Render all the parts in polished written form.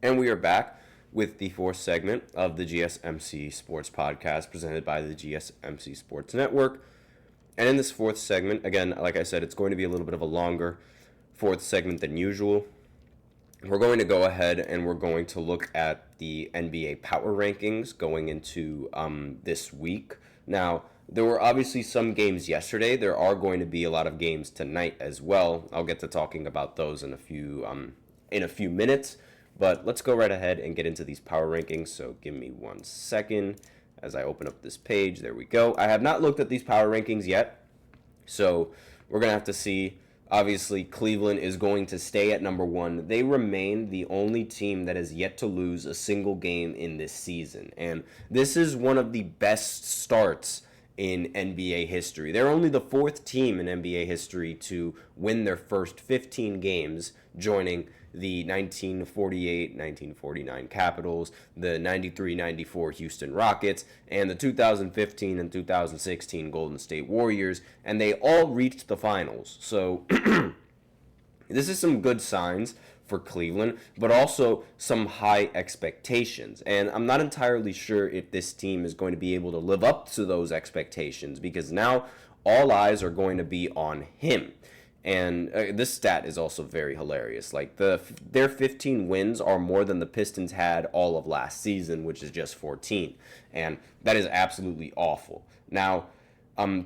And we are back with the fourth segment of the GSMC Sports Podcast presented by the GSMC Sports Network. And in this fourth segment, again, like I said, it's going to be a little bit of a longer fourth segment than usual. We're going to go ahead and we're going to look at the NBA power rankings going into this week. Now, there were obviously some games yesterday. There are going to be a lot of games tonight as well. I'll get to talking about those in a few minutes. But let's go right ahead and get into these power rankings. So give me 1 second as I open up this page. There we go. I have not looked at these power rankings yet. So we're going to have to see. Obviously, Cleveland is going to stay at number 1. They remain the only team that has yet to lose a single game in this season. And this is one of the best starts in NBA history. They're only the 4th team in NBA history to win their first 15 games, joining the 1948-1949 Capitals, the 93-94 Houston Rockets, and the 2015 and 2016 Golden State Warriors, and they all reached the finals. So this is some good signs for Cleveland, but also some high expectations. And I'm not entirely sure if this team is going to be able to live up to those expectations, because now all eyes are going to be on him. And this stat is also very hilarious. Like their 15 wins are more than the Pistons had all of last season, which is just 14. And that is absolutely awful. Now,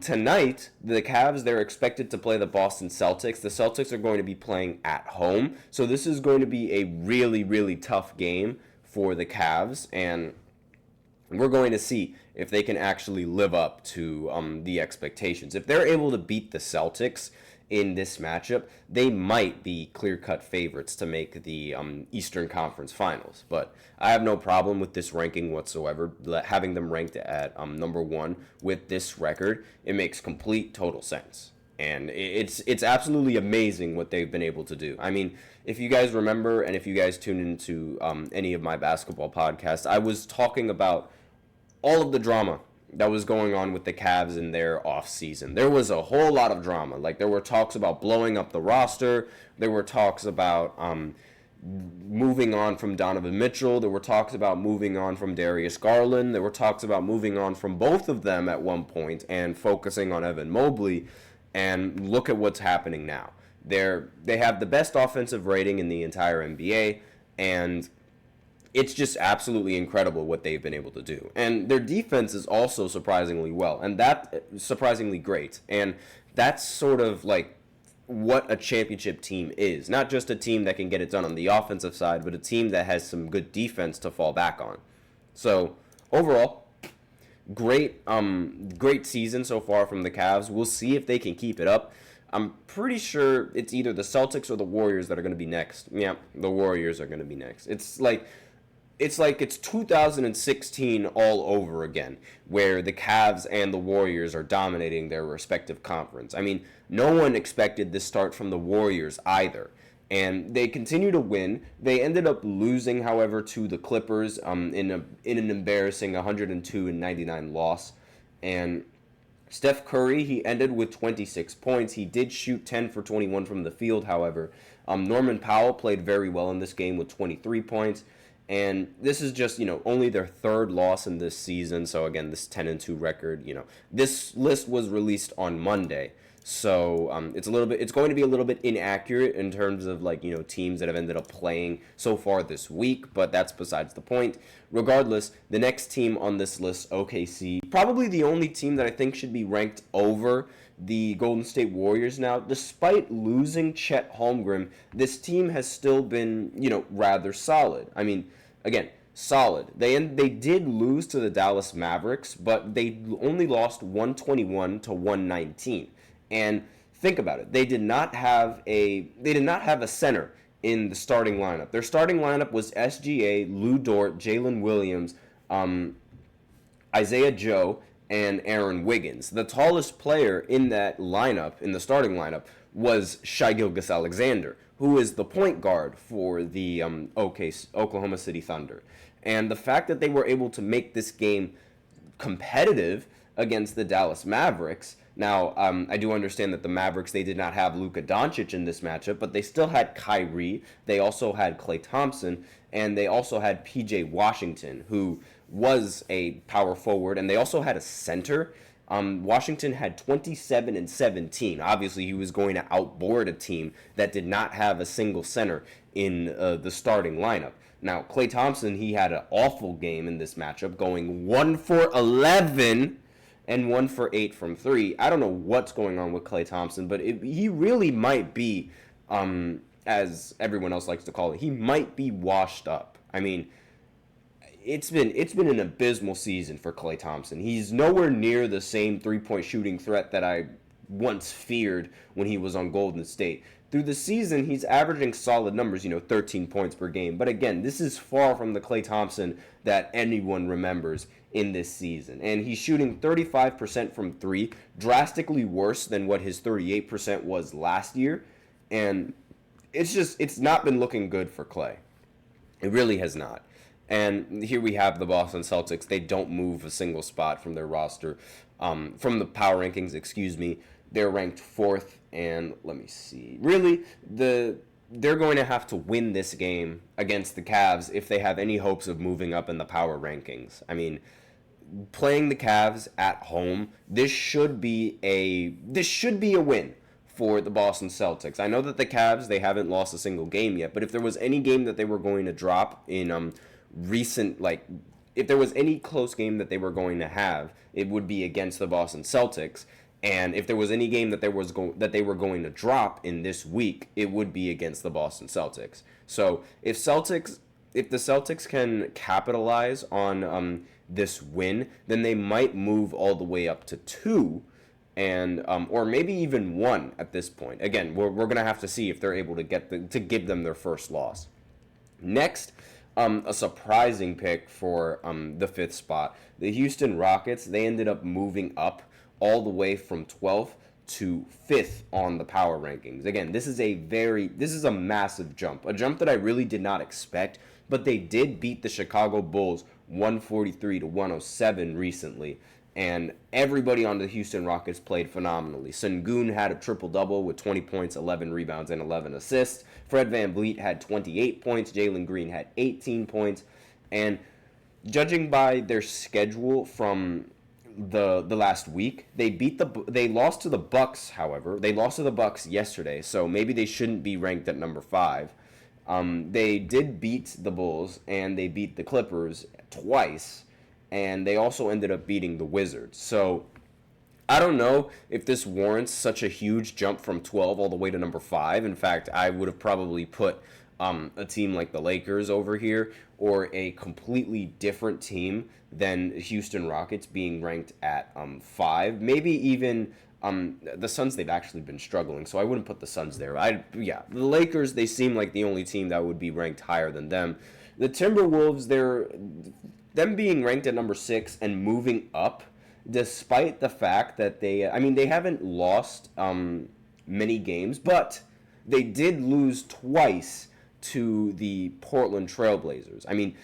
tonight, the Cavs, they're expected to play the Boston Celtics. The Celtics are going to be playing at home. So this is going to be a really, really tough game for the Cavs. And we're going to see if they can actually live up to the expectations. If they're able to beat the Celtics in this matchup, they might be clear-cut favorites to make the Eastern Conference Finals. But I have no problem with this ranking whatsoever. Having them ranked at number 1 with this record, it makes complete, total sense. And it's absolutely amazing what they've been able to do. I mean, if you guys remember, and if you guys tune into any of my basketball podcasts, I was talking about all of the drama that was going on with the Cavs in their offseason. There was a whole lot of drama. Like, there were talks about blowing up the roster. There were talks about moving on from Donovan Mitchell. There were talks about moving on from Darius Garland. There were talks about moving on from both of them at one point and focusing on Evan Mobley. And look at what's happening now. They have the best offensive rating in the entire NBA, and it's just absolutely incredible what they've been able to do. And their defense is also surprisingly well, and that surprisingly great. And that's sort of like what a championship team is. Not just a team that can get it done on the offensive side, but a team that has some good defense to fall back on. So overall, great season so far from the Cavs. We'll see if they can keep it up. I'm pretty sure it's either the Celtics or the Warriors that are going to be next. Yeah, the Warriors are going to be next. It's like it's 2016 all over again, where the Cavs and the Warriors are dominating their respective conference. I mean, no one expected this start from the Warriors either. And they continue to win. They ended up losing, however, to the Clippers in an embarrassing 102-99 loss. And Steph Curry, he ended with 26 points. He did shoot 10 for 21 from the field, however. Norman Powell played very well in this game with 23 points. And this is just, only their 3rd loss in this season. So, again, this 10-2 record, this list was released on Monday. So, it's going to be a little bit inaccurate in terms of, teams that have ended up playing so far this week. But that's besides the point. Regardless, the next team on this list, OKC, probably the only team that I think should be ranked over the Golden State Warriors now. Despite losing Chet Holmgren, this team has still been, rather solid. I mean, again, solid. They did lose to the Dallas Mavericks, but they only lost 121-119. And think about it. They did not have a center in the starting lineup. Their starting lineup was SGA, Lou Dort, Jalen Williams, Isaiah Joe, and Aaron Wiggins. The tallest player in that lineup, in the starting lineup, was Shai Gilgeous-Alexander, who is the point guard for the Oklahoma City Thunder. And the fact that they were able to make this game competitive against the Dallas Mavericks Now, I do understand that the Mavericks, they did not have Luka Doncic in this matchup, but they still had Kyrie. They also had Klay Thompson, and they also had PJ Washington, who was a power forward, and they also had a center. Washington had 27 and 17. Obviously, he was going to outboard a team that did not have a single center in the starting lineup. Now, Klay Thompson, he had an awful game in this matchup, going 1 for 11 and 1 for 8 from 3. I don't know what's going on with Klay Thompson, but he really might be, as everyone else likes to call it, he might be washed up. I mean, it's been an abysmal season for Klay Thompson. He's nowhere near the same three-point shooting threat that I once feared when he was on Golden State. Through the season, he's averaging solid numbers, 13 points per game. But again, this is far from the Klay Thompson that anyone remembers in this season. And he's shooting 35% from 3, drastically worse than what his 38% was last year. And it's not been looking good for Klay. It really has not. And here we have the Boston Celtics. They don't move a single spot from their roster, from the power rankings, excuse me. They're ranked 4th, and let me see. Really, they're going to have to win this game against the Cavs if they have any hopes of moving up in the power rankings. I mean, playing the Cavs at home, this should be a win for the Boston Celtics. I know that the Cavs, they haven't lost a single game yet, but if there was any game that they were going to drop in recent, if there was any close game that they were going to have, it would be against the Boston Celtics. And if there was any game that they were going to drop in this week, it would be against the Boston Celtics. So if the Celtics can capitalize on this win, then they might move all the way up to 2, and or maybe even 1 at this point. Again, we're gonna have to see if they're able to give them their first loss. Next, a surprising pick for the 5th spot, the Houston Rockets. They ended up moving up all the way from 12th to 5th on the power rankings. Again, this is a massive jump, a jump that I really did not expect, but they did beat the Chicago Bulls 143 to 107 recently, and everybody on the Houston Rockets played phenomenally. Sengun had a triple-double with 20 points, 11 rebounds, and 11 assists. Fred VanVleet had 28 points. Jalen Green had 18 points. And judging by their schedule from the last week, they lost to the Bucks. However, they lost to the Bucks yesterday, so maybe they shouldn't be ranked at number 5. They did beat the Bulls, and they beat the Clippers twice, and they also ended up beating the Wizards. So I don't know if this warrants such a huge jump from 12 all the way to number 5. In fact, I would have probably put a team like the Lakers over here, or a completely different team than Houston Rockets being ranked at 5. Maybe even the Suns. They've actually been struggling, so I wouldn't put the Suns there. The Lakers, they seem like the only team that would be ranked higher than them. The Timberwolves, them being ranked at number 6 and moving up, despite the fact that they haven't lost many games, but they did lose twice to the Portland Trailblazers. I mean,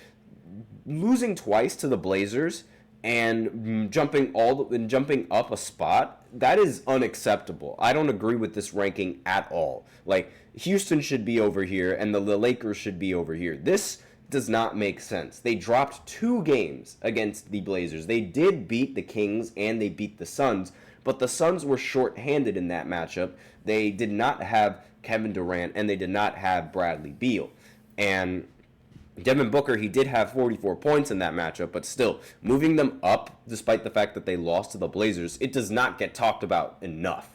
losing twice to the Blazers and jumping up a spot, that is unacceptable. I don't agree with this ranking at all. Like, Houston should be over here and the Lakers should be over here. This does not make sense. They dropped 2 games against the Blazers. They did beat the Kings and they beat the Suns, but the Suns were shorthanded in that matchup. They did not have Kevin Durant and they did not have Bradley Beal. And Devin Booker, he did have 44 points in that matchup, but still, moving them up, despite the fact that they lost to the Blazers, it does not get talked about enough.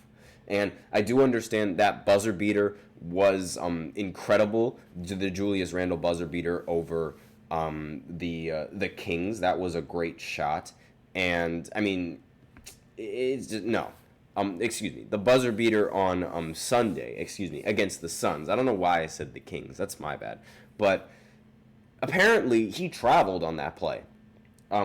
And I do understand that buzzer beater was incredible, the Julius Randle buzzer beater over the Kings. That was a great shot. And, I mean, it's just, no. The buzzer beater on Sunday, against the Suns. I don't know why I said the Kings. That's my bad. But apparently he traveled on that play. I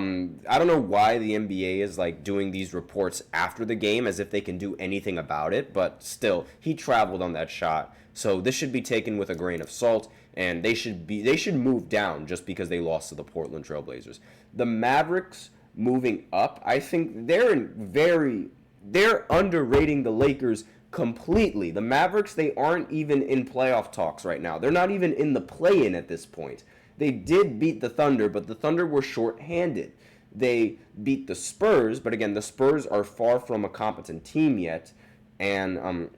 don't know why the NBA is doing these reports after the game as if they can do anything about it, but still, he traveled on that shot. So this should be taken with a grain of salt, and they should move down just because they lost to the Portland Trailblazers. The Mavericks moving up, I think they're in very, they're underrating the Lakers completely. The Mavericks, they aren't even in playoff talks right now. They're not even in the play-in at this point. They did beat the Thunder, but the Thunder were short-handed. They beat the Spurs, but again, the Spurs are far from a competent team yet, and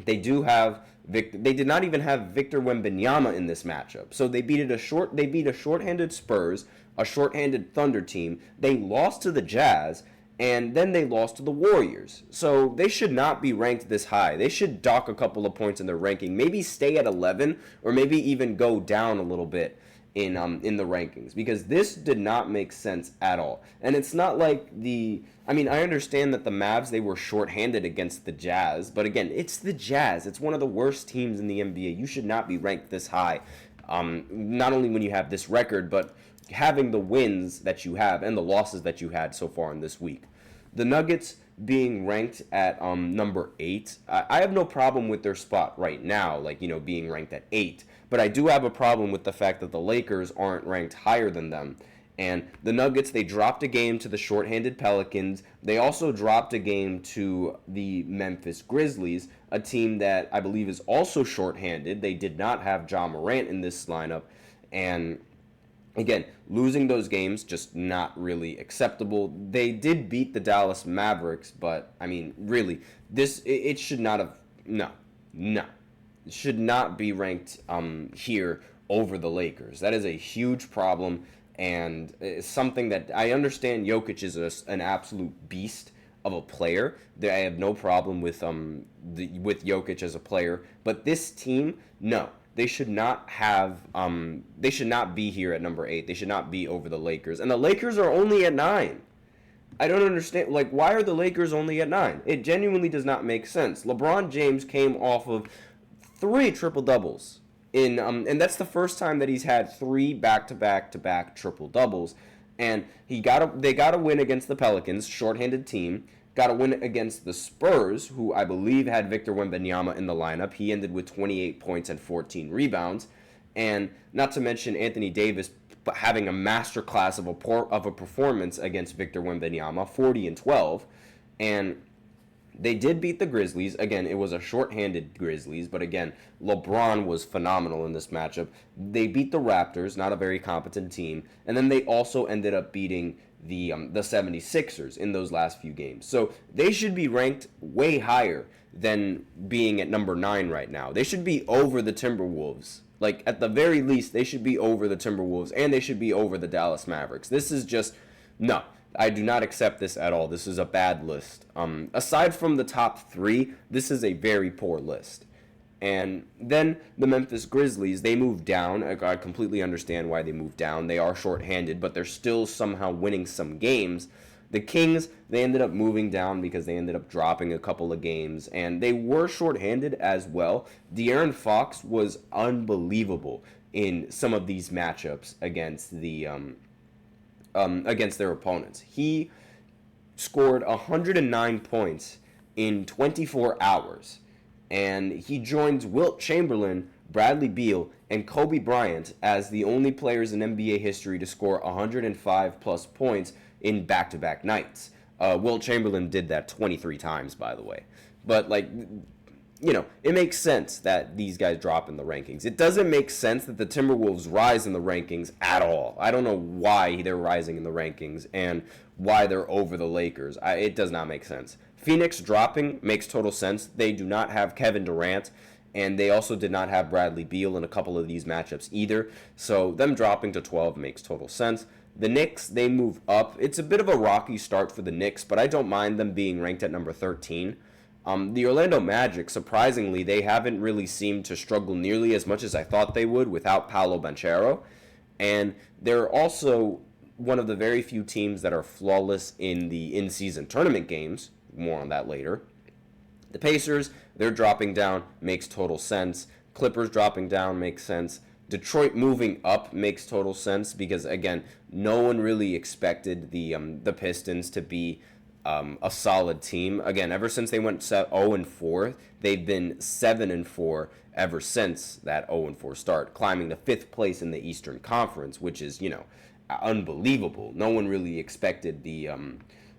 they do have they did not even have Victor Wembanyama in this matchup. So they beat a short-handed Spurs, a short-handed Thunder team. They lost to the Jazz, and then they lost to the Warriors. So they should not be ranked this high. They should dock a couple of points in their ranking. Maybe stay at 11, or maybe even go down a little bit in the rankings, because this did not make sense at all. And it's not like I understand that the Mavs, they were shorthanded against the Jazz, but again, it's the Jazz. It's one of the worst teams in the NBA. You should not be ranked this high. Not only when you have this record, but having the wins that you have and the losses that you had so far in this week. The Nuggets being ranked at number 8, I have no problem with their spot right now, being ranked at 8. But I do have a problem with the fact that the Lakers aren't ranked higher than them. And the Nuggets, they dropped a game to the shorthanded Pelicans. They also dropped a game to the Memphis Grizzlies, a team that I believe is also shorthanded. They did not have Ja Morant in this lineup. And again, losing those games, just not really acceptable. They did beat the Dallas Mavericks, but, really, it should not have, no. It should not be ranked here over the Lakers. That is a huge problem, and it's something that I understand. Jokic is an absolute beast of a player. I have no problem with Jokic as a player, but this team, no. They should not have. They should not be here at number 8. They should not be over the Lakers. And the Lakers are only at 9. I don't understand. Why are the Lakers only at 9? It genuinely does not make sense. LeBron James came off of 3 triple doubles and that's the first time that he's had 3 back-to-back triple doubles. And they got a win against the Pelicans, shorthanded team. Got a win against the Spurs, who I believe had Victor Wembanyama in the lineup. He ended with 28 points and 14 rebounds. And not to mention Anthony Davis having a masterclass of a performance against Victor Wembanyama, 40 and 12. And they did beat the Grizzlies. Again, it was a shorthanded Grizzlies, but again, LeBron was phenomenal in this matchup. They beat the Raptors, not a very competent team. And then they also ended up beating the 76ers in those last few games. So they should be ranked way higher than being at number 9 right now. They should be over the Timberwolves. At the very least, they should be over the Timberwolves, and they should be over the Dallas Mavericks. This is just, no. I do not accept this at all. This is a bad list. Aside from the top 3, this is a very poor list. And then the Memphis Grizzlies, they moved down. I completely understand why they moved down. They are shorthanded, but they're still somehow winning some games. The Kings, they ended up moving down because they ended up dropping a couple of games, and they were shorthanded as well. De'Aaron Fox was unbelievable in some of these matchups against against their opponents. He scored 109 points in 24 hours. And he joins Wilt Chamberlain, Bradley Beal, and Kobe Bryant as the only players in NBA history to score 105-plus points in back-to-back nights. Wilt Chamberlain did that 23 times, by the way. But, it makes sense that these guys drop in the rankings. It doesn't make sense that the Timberwolves rise in the rankings at all. I don't know why they're rising in the rankings and why they're over the Lakers. It does not make sense. Phoenix dropping makes total sense. They do not have Kevin Durant, and they also did not have Bradley Beal in a couple of these matchups either. So them dropping to 12 makes total sense. The Knicks, they move up. It's a bit of a rocky start for the Knicks, but I don't mind them being ranked at number 13. The Orlando Magic, surprisingly, they haven't really seemed to struggle nearly as much as I thought they would without Paolo Banchero. And they're also one of the very few teams that are flawless in the in-season tournament games. More on that later. The Pacers, they're dropping down, makes total sense. Clippers dropping down makes sense. Detroit moving up makes total sense because, again, no one really expected the Pistons to be a solid team. Again, ever since they went 0-4, they've been 7-4 ever since that 0-4 start, climbing to 5th place in the Eastern Conference, which is, unbelievable. No one really expected the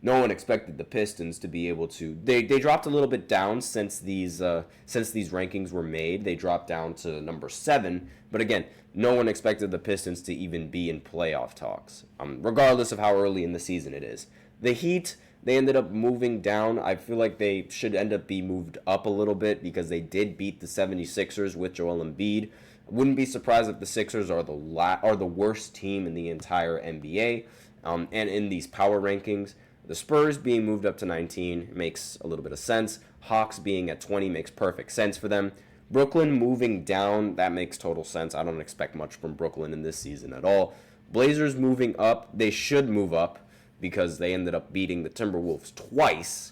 no one expected the Pistons to be able to. They dropped a little bit down since these rankings were made. They dropped down to number 7, but again, no one expected the Pistons to even be in playoff talks, regardless of how early in the season it is. The Heat, they ended up moving down. I feel like they should end up be moved up a little bit because they did beat the 76ers with Joel Embiid. I wouldn't be surprised if the Sixers are the worst team in the entire NBA, and in these power rankings. The Spurs being moved up to 19 makes a little bit of sense. Hawks being at 20 makes perfect sense for them. Brooklyn moving down, that makes total sense. I don't expect much from Brooklyn in this season at all. Blazers moving up, they should move up because they ended up beating the Timberwolves twice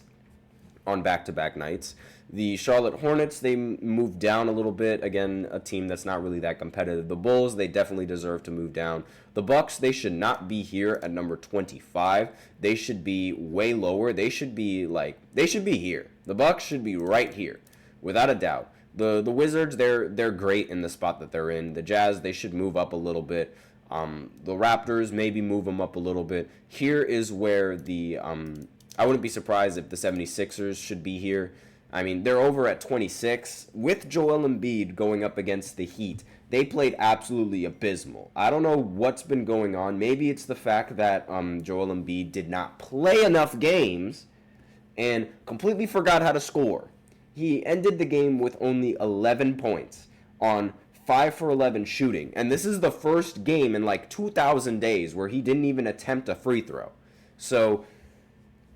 on back-to-back nights. The Charlotte Hornets, they moved down a little bit. Again, a team that's not really that competitive. The Bulls, they definitely deserve to move down. The Bucks, they should not be here at number 25. They should be way lower. They should be here. The Bucks should be right here, without a doubt. The Wizards, they're great in the spot that they're in. The Jazz, they should move up a little bit. The Raptors, maybe move them up a little bit. Here is where I wouldn't be surprised if the 76ers should be here. I mean, they're over at 26. With Joel Embiid going up against the Heat, they played absolutely abysmal. I don't know what's been going on. Maybe it's the fact that Joel Embiid did not play enough games and completely forgot how to score. He ended the game with only 11 points on 5 for 11 shooting. And this is the first game in like 2,000 days where he didn't even attempt a free throw. So,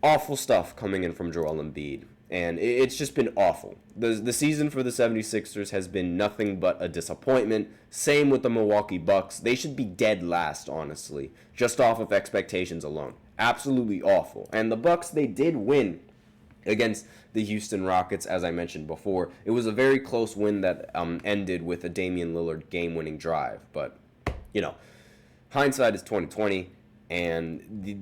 awful stuff coming in from Joel Embiid. And it's just been awful. The season for the 76ers has been nothing but a disappointment. Same with the Milwaukee Bucks. They should be dead last, honestly, just off of expectations alone. Absolutely awful. And the Bucks, they did win against the Houston Rockets, as I mentioned before. It was a very close win that ended with a Damian Lillard game-winning drive. But, hindsight is 2020, and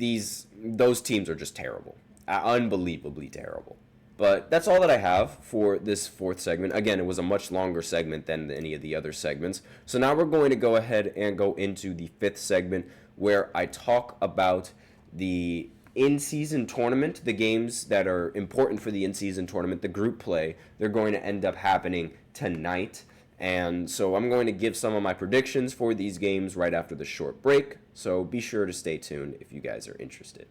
those teams are just terrible. Unbelievably terrible. But that's all that I have for this fourth segment. Again, it was a much longer segment than any of the other segments. So now we're going to go ahead and go into the fifth segment where I talk about the in-season tournament, the games that are important for the in-season tournament, the group play. They're going to end up happening tonight. And so I'm going to give some of my predictions for these games right after the short break. So be sure to stay tuned if you guys are interested.